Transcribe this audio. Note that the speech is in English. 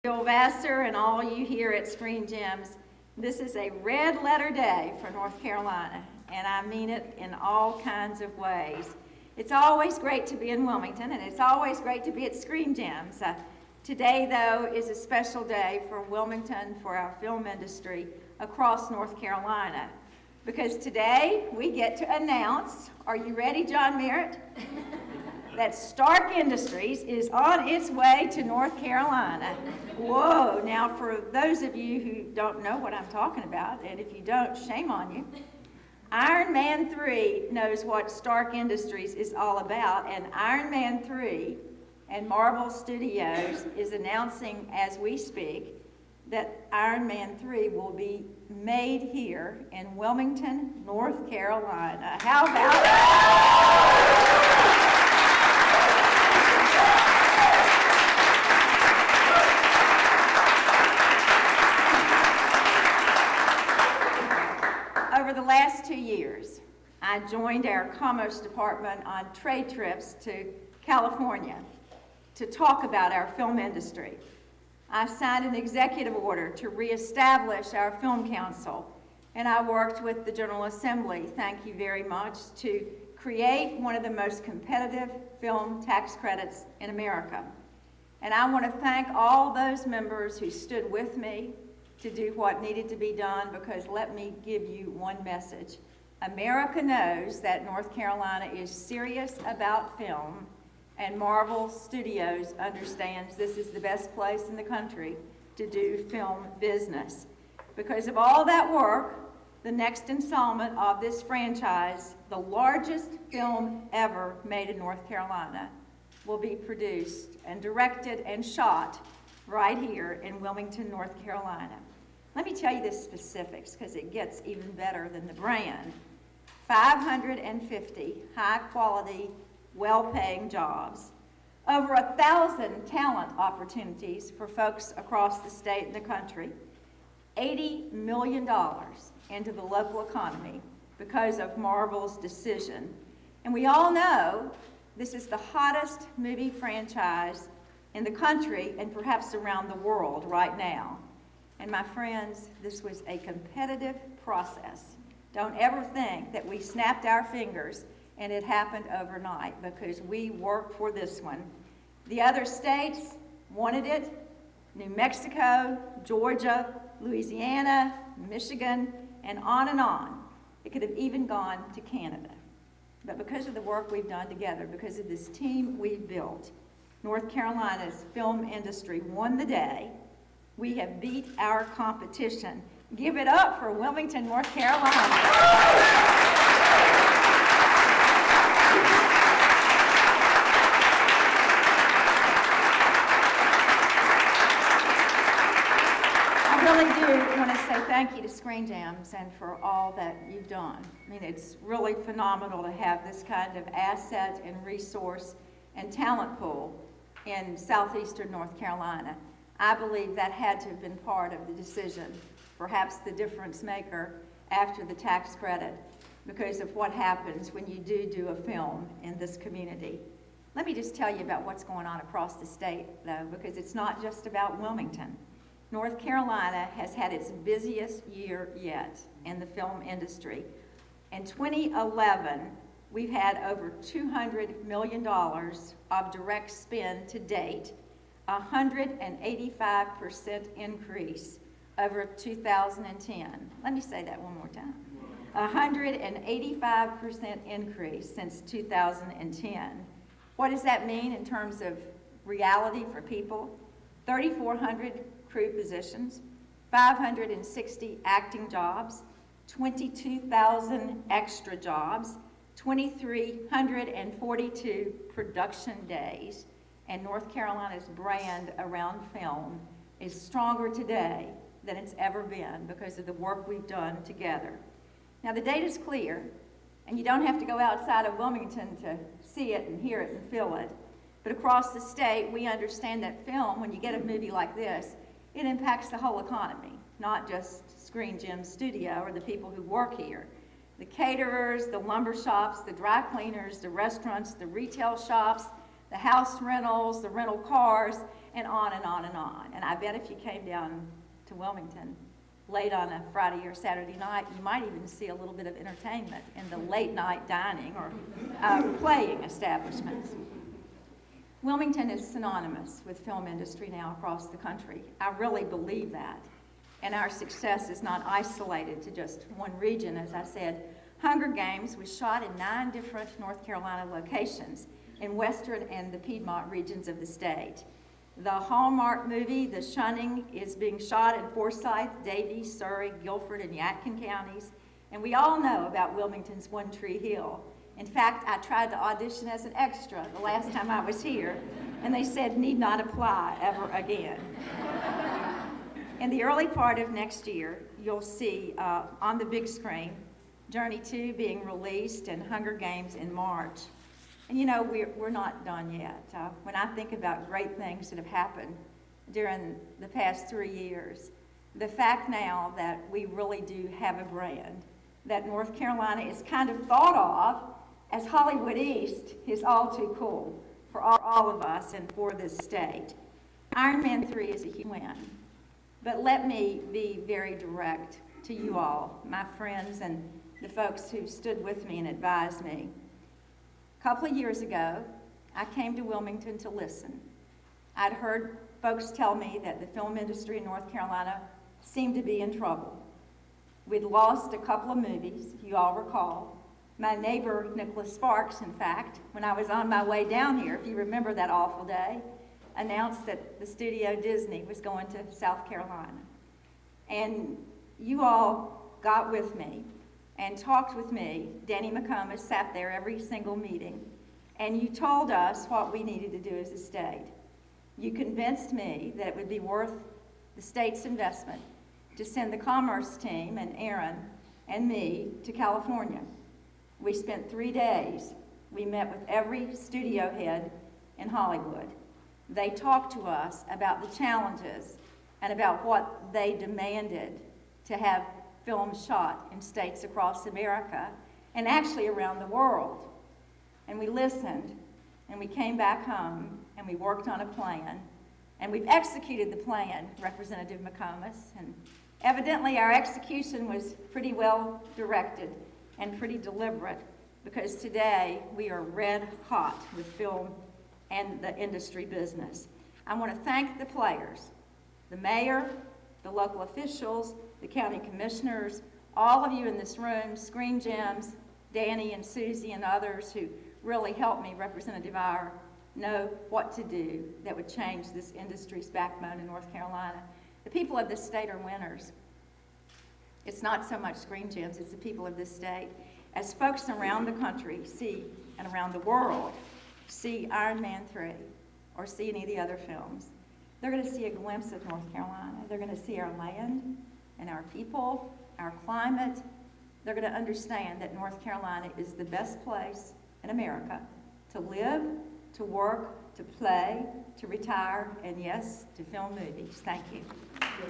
Bill Vassar and all you here at Screen Gems. This is a red letter day for North Carolina, and I mean it in all kinds of ways. It's always great to be in Wilmington, and it's always great to be at Screen Gems. Today, though, is a special day for Wilmington, for our film industry across North Carolina, because today we get to announce, are you ready, John Merritt? That Stark Industries is on its way to North Carolina. Whoa, now for those of you who don't know what I'm talking about, and if you don't, shame on you, Iron Man 3 knows what Stark Industries is all about, and Iron Man 3 and Marvel Studios is announcing as we speak that Iron Man 3 will be made here in Wilmington, North Carolina. How about that? Over the last 2 years, I joined our Commerce Department on trade trips to California to talk about our film industry. I signed an executive order to reestablish our Film Council, and I worked with the General Assembly, thank you very much, to create one of the most competitive film tax credits in America. And I want to thank all those members who stood with me to do what needed to be done, because let me give you one message. America knows that North Carolina is serious about film, and Marvel Studios understands this is the best place in the country to do film business. Because of all that work, the next installment of this franchise, the largest film ever made in North Carolina, will be produced and directed and shot right here in Wilmington, North Carolina. Let me tell you the specifics, because it gets even better than the brand. 550 high-quality, well-paying jobs, over 1,000 talent opportunities for folks across the state and the country, $80 million into the local economy because of Marvel's decision. And we all know this is the hottest movie franchise in the country and perhaps around the world right now. And my friends, this was a competitive process. Don't ever think that we snapped our fingers and it happened overnight, because we worked for this one. The other states wanted it: New Mexico, Georgia, Louisiana, Michigan, and on and on. It could have even gone to Canada. But because of the work we've done together, because of this team we've built, North Carolina's film industry won the day. We have beat our competition. Give it up for Wilmington, North Carolina. I really do want to say thank you to Screen Gems and for all that you've done. I mean, it's really phenomenal to have this kind of asset and resource and talent pool in southeastern North Carolina. I believe that had to have been part of the decision, perhaps the difference maker after the tax credit, because of what happens when you do a film in this community. Let me just tell you about what's going on across the state, though, because it's not just about Wilmington. North Carolina has had its busiest year yet in the film industry. In 2011, we've had over $200 million of direct spend to date, 185% increase over 2010. Let me say that one more time. 185% increase since 2010. What does that mean in terms of reality for people? 3,400 crew positions, 560 acting jobs, 22,000 extra jobs, 2,342 production days, and North Carolina's brand around film is stronger today than it's ever been because of the work we've done together. Now, the data's clear, and you don't have to go outside of Wilmington to see it and hear it and feel it. But across the state, we understand that film, when you get a movie like this, it impacts the whole economy, not just Screen Gems Studio or the people who work here. The caterers, the lumber shops, the dry cleaners, the restaurants, the retail shops, the house rentals, the rental cars, and on and on and on. And I bet if you came down to Wilmington late on a Friday or Saturday night, you might even see a little bit of entertainment in the late night dining or playing establishments. Wilmington is synonymous with film industry now across the country. I really believe that. And our success is not isolated to just one region. As I said, Hunger Games was shot in 9 different North Carolina locations in western and the Piedmont regions of the state. The Hallmark movie, The Shunning, is being shot in Forsyth, Daviess, Surry, Guilford, and Yadkin counties. And we all know about Wilmington's One Tree Hill. In fact, I tried to audition as an extra the last time I was here, and they said, need not apply ever again. In the early part of next year, you'll see on the big screen, Journey 2 being released and Hunger Games in March. And you know, we're not done yet. When I think about great things that have happened during the past 3 years, the fact now that we really do have a brand, that North Carolina is kind of thought of as Hollywood East is all too cool for all of us and for this state. Iron Man 3 is a huge win. But let me be very direct to you all, my friends and the folks who stood with me and advised me. A couple of years ago, I came to Wilmington to listen. I'd heard folks tell me that the film industry in North Carolina seemed to be in trouble. We'd lost a couple of movies, you all recall. My neighbor, Nicholas Sparks, in fact, when I was on my way down here, if you remember that awful day, announced that the studio Disney was going to South Carolina. And you all got with me and talked with me. Danny McComas sat there every single meeting, and you told us what we needed to do as a state. You convinced me that it would be worth the state's investment to send the commerce team and Aaron and me to California. We spent 3 days. We met with every studio head in Hollywood. They talked to us about the challenges and about what they demanded to have films shot in states across America and actually around the world. And we listened, and we came back home, and we worked on a plan, and we've executed the plan, Representative McComas, and evidently our execution was pretty well directed and pretty deliberate, because today we are red hot with film and the industry business. I want to thank the players, the mayor, the local officials, the county commissioners, all of you in this room, Screen Gems, Danny and Susie and others who really helped me, Representative Iyer, know what to do that would change this industry's backbone in North Carolina. The people of this state are winners. It's not so much Screen Gems, it's the people of this state. As folks around the country see, and around the world, see Iron Man 3 or see any of the other films, they're going to see a glimpse of North Carolina. They're going to see our land and our people, our climate. They're going to understand that North Carolina is the best place in America to live, to work, to play, to retire, and yes, to film movies. Thank you.